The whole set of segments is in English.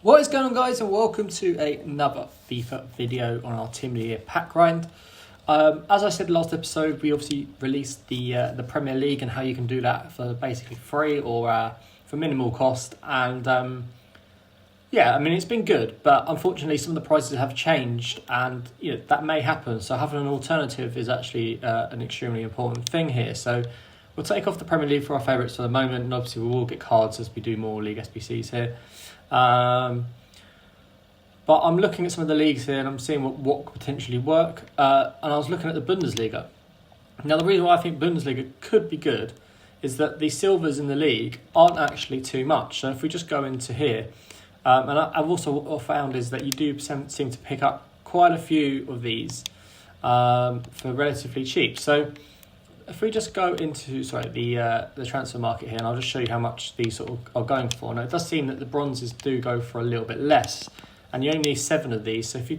What is going on, guys, and welcome to another FIFA video on our Team of the Year pack grind. As I said last episode, we obviously released the Premier League and how you can do that for basically free or for minimal cost. And yeah, I mean, it's been good, but unfortunately some of the prices have changed, and that may happen. So having an alternative is actually an extremely important thing here. So we'll take off the Premier League for our favourites for the moment, and obviously we will get cards as we do more League SBCs here. But I'm looking at some of the leagues here and I'm seeing what could potentially work. And I was looking at the Bundesliga. Now, the reason why I think Bundesliga could be good is that the silvers in the league aren't actually too much. So if we just go into here, and I've also found is that you do seem to pick up quite a few of these for relatively cheap. So if we just go into the transfer market here, and I'll just show you how much these sort of are going for. Now, it does seem that the bronzes do go for a little bit less, and you only need 7 of these. So if you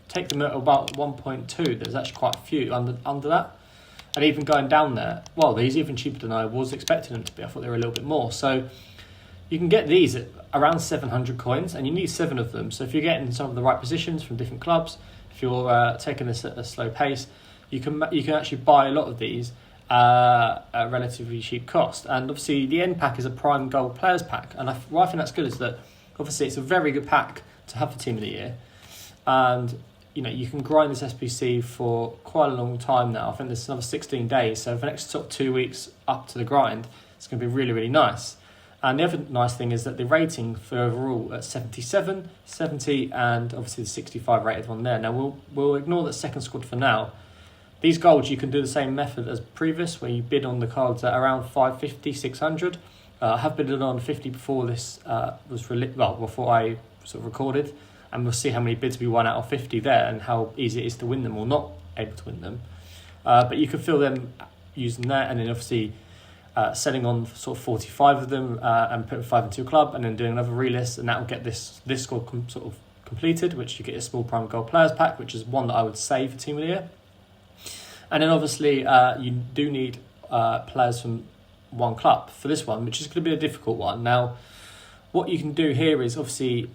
take them at about 1.2, there's actually quite a few under that, and even going down there, well, these are even cheaper than I was expecting them to be. I thought they were a little bit more. So you can get these at around 700 coins, and you need 7 of them. So if you're getting some of the right positions from different clubs, if you're taking this at a slow pace, you can actually buy a lot of these at a relatively cheap cost. And obviously the end pack is a prime gold players pack, and what I think that's good is that obviously it's a very good pack to have for Team of the Year, and you can grind this SBC for quite a long time now. I think there's another 16 days, so for the next sort of 2 weeks up to the grind, it's going to be really, really nice. And the other nice thing is that the rating for overall at 77, 70, and obviously the 65 rated one there. Now we'll ignore that second squad for now. These golds, you can do the same method as previous, where you bid on the cards at around 550, 600. I have bidded on 50 before this was released, well, before I sort of recorded, and we'll see how many bids we won out of 50 there and how easy it is to win them or not able to win them. But you can fill them using that, and then obviously selling on sort of 45 of them and putting 5 into your club, and then doing another relist, and that will get this squad sort of completed, which you get a small prime gold players pack, which is one that I would save for Team of the Year. And then obviously you do need players from one club for this one, which is going to be a difficult one. Now, what you can do here is obviously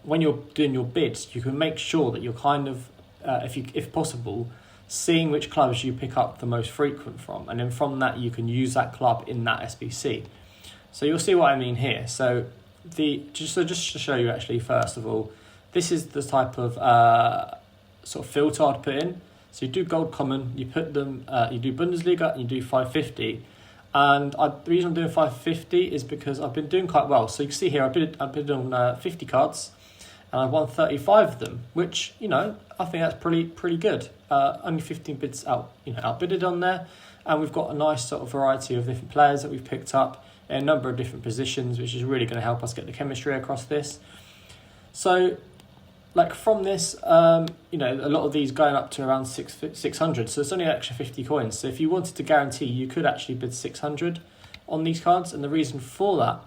when you're doing your bids, you can make sure that you're kind of, if possible, seeing which clubs you pick up the most frequent from, and then from that you can use that club in that SBC. So you'll see what I mean here. So just to show you, actually, first of all, this is the type of sort of filter I'd put in. So you do gold common, you put them, you do Bundesliga, and you do 550. And the reason I'm doing 550 is because I've been doing quite well. So you can see here, I bid on 50 cards, and I won 35 of them, which, I think that's pretty good. Only 15 bids outbidded on there. And we've got a nice sort of variety of different players that we've picked up in a number of different positions, which is really going to help us get the chemistry across this. So, like from this, a lot of these going up to around 600, so it's only an extra 50 coins. So if you wanted to guarantee, you could actually bid 600 on these cards, and the reason for that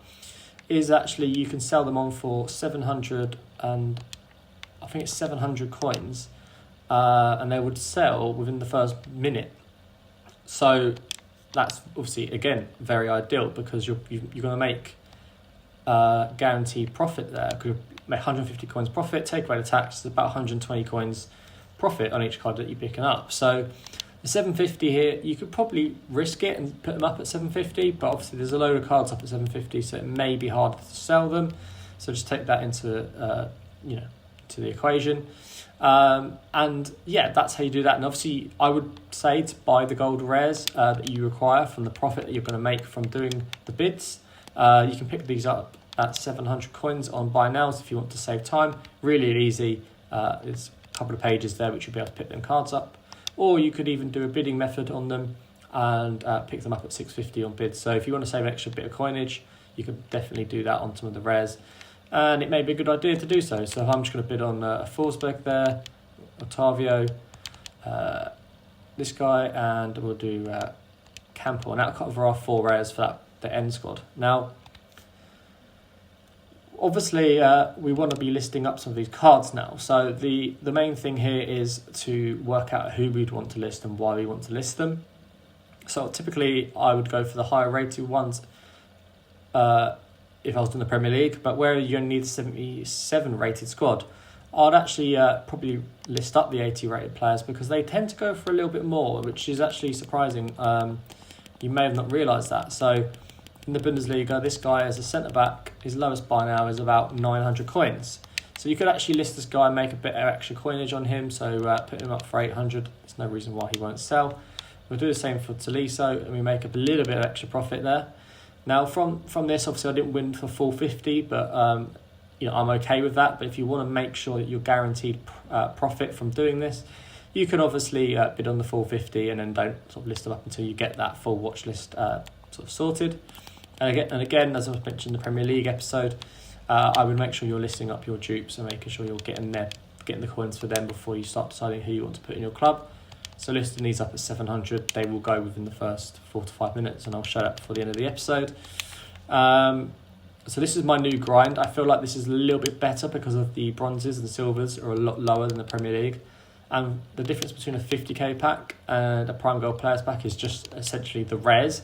is actually you can sell them on for 700, and I think it's 700 coins, and they would sell within the first minute. So that's obviously, again, very ideal, because you're going to make guaranteed profit there. Could make 150 coins profit, take away the tax, it's about 120 coins profit on each card that you're picking up. So the 750 here, you could probably risk it and put them up at 750, but obviously there's a load of cards up at 750, so it may be hard to sell them. So just take that into to the equation. And yeah, that's how you do that. And obviously I would say to buy the gold rares that you require from the profit that you're going to make from doing the bids. You can pick these up at 700 coins on buy nows if you want to save time. Really easy. There's a couple of pages there which you'll be able to pick them cards up, or you could even do a bidding method on them and pick them up at 650 on bids. So if you want to save an extra bit of coinage, you could definitely do that on some of the rares, and it may be a good idea to do so. So I'm just going to bid on a Forsberg there, Otavio, this guy, and we'll do Campbell, and that'll cover our 4 rares for the end squad. Now, obviously, we want to be listing up some of these cards now. So the main thing here is to work out who we'd want to list and why we want to list them. So typically, I would go for the higher rated ones if I was in the Premier League, but where you only need a 77 rated squad, I'd actually probably list up the 80 rated players because they tend to go for a little bit more, which is actually surprising. You may have not realised that. So in the Bundesliga, this guy as a centre-back, his lowest buy now is about 900 coins. So you could actually list this guy and make a bit of extra coinage on him, so put him up for 800. There's no reason why he won't sell. We'll do the same for Tolisso, and we make up a little bit of extra profit there. Now from this, obviously I didn't win for full 50, but I'm okay with that. But if you want to make sure that you're guaranteed profit from doing this, you can obviously bid on the full 50 and then don't sort of list them up until you get that full watch list sort of sorted. And again, as I mentioned in the Premier League episode, I would make sure you're listing up your dupes and making sure you're getting the coins for them before you start deciding who you want to put in your club. So listing these up at 700, they will go within the first 4 to 5 minutes, and I'll show that before the end of the episode. So this is my new grind. I feel like this is a little bit better because of the bronzes and silvers are a lot lower than the Premier League. And the difference between a 50k pack and a Prime Gold Players pack is just essentially the rares.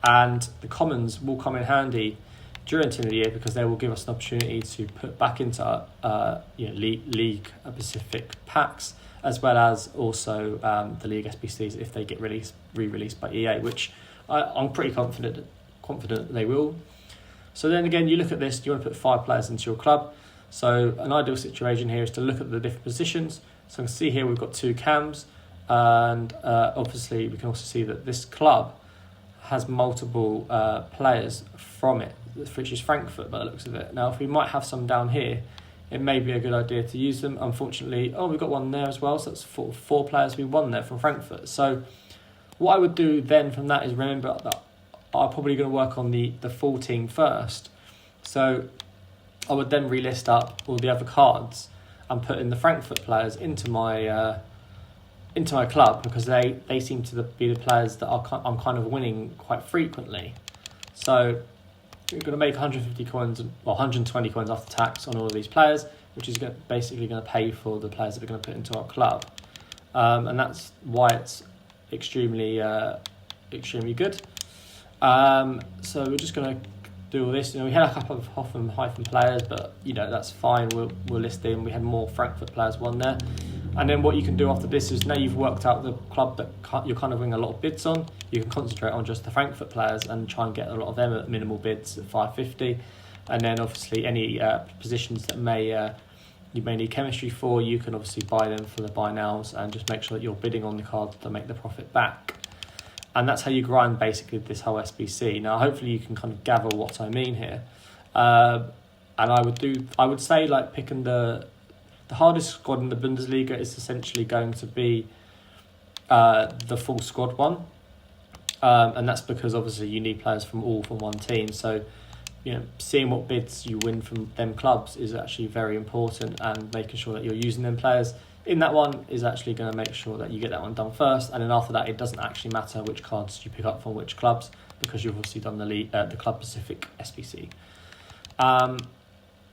And the commons will come in handy during Team of the Year because they will give us an opportunity to put back into league specific packs, as well as also the league SBCs if they get re-released by EA, which I'm pretty confident they will. So then again, you look at this, you want to put 5 players into your club. So an ideal situation here is to look at the different positions. So you can see here we've got 2 cams, and obviously we can also see that this club has multiple players from it, which is Frankfurt by the looks of it. Now, if we might have some down here, it may be a good idea to use them. Unfortunately, we've got one there as well, so that's 4 players we won there from Frankfurt. So what I would do then from that is remember that I'm probably going to work on the full team first. So I would then relist up all the other cards and put in the Frankfurt players into my club, because they seem to be the players that I'm kind of winning quite frequently. So you're going to make 150 coins, or 120 coins after tax on all of these players, which is basically going to pay for the players that we're going to put into our club. And that's why it's extremely good. So we're just going to do all this. We had a couple of Hoffen players, but that's fine. We'll list in. We had more Frankfurt players won there. And then what you can do after this is, now you've worked out the club that you're kind of winning a lot of bids on, you can concentrate on just the Frankfurt players and try and get a lot of them at minimal bids at 550. And then obviously any positions that you may need chemistry for, you can obviously buy them for the buy nows and just make sure that you're bidding on the cards to make the profit back. And that's how you grind basically this whole SBC. Now hopefully you can kind of gather what I mean here. And I would say like picking the hardest squad in the Bundesliga is essentially going to be the full squad one. And that's because obviously you need players from one team. So, seeing what bids you win from them clubs is actually very important, and making sure that you're using them players in that one is actually going to make sure that you get that one done first. And then after that, it doesn't actually matter which cards you pick up from which clubs, because you've obviously done the club specific SBC.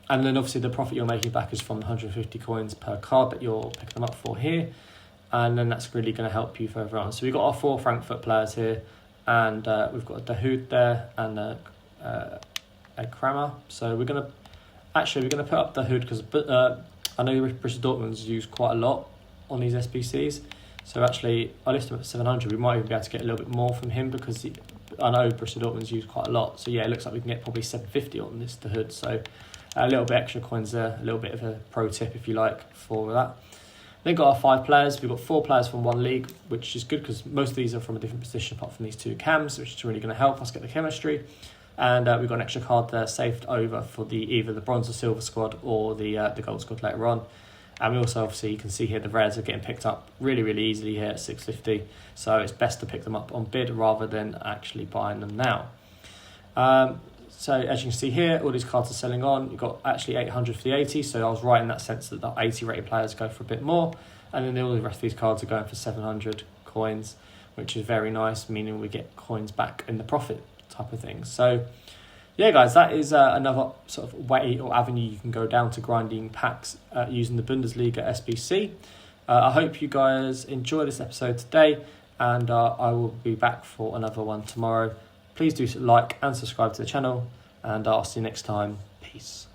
And then obviously the profit you're making back is from the 150 coins per card that you're picking them up for here. And then that's really going to help you further on. So we've got our 4 Frankfurt players here, and we've got a Dahoud there and a Kramer. So we're going to put up Dahoud because I know Borussia Dortmund's used quite a lot on these SBCs. So actually I list him at 700. We might even be able to get a little bit more from him because I know Borussia Dortmund's used quite a lot. So yeah, it looks like we can get probably 750 on this Dahoud. So a little bit extra coins there, a little bit of a pro tip if you like for that. Then got our 5 players. We've got 4 players from one league, which is good because most of these are from a different position apart from these 2 cams, which is really going to help us get the chemistry. And we've got an extra card there saved over for either the bronze or silver squad or the gold squad later on. And we also, obviously, you can see here the rares are getting picked up really, really easily here at 650. So it's best to pick them up on bid rather than actually buying them now. So as you can see here, all these cards are selling on. You've got actually 800 for the 80, so I was right in that sense that the 80 rated players go for a bit more. And then all the rest of these cards are going for 700 coins, which is very nice, meaning we get coins back in the profit type of thing. So yeah, guys, that is another sort of way or avenue you can go down to grinding packs using the Bundesliga SBC. I hope you guys enjoy this episode today, and I will be back for another one tomorrow. Please do like and subscribe to the channel, and I'll see you next time. Peace.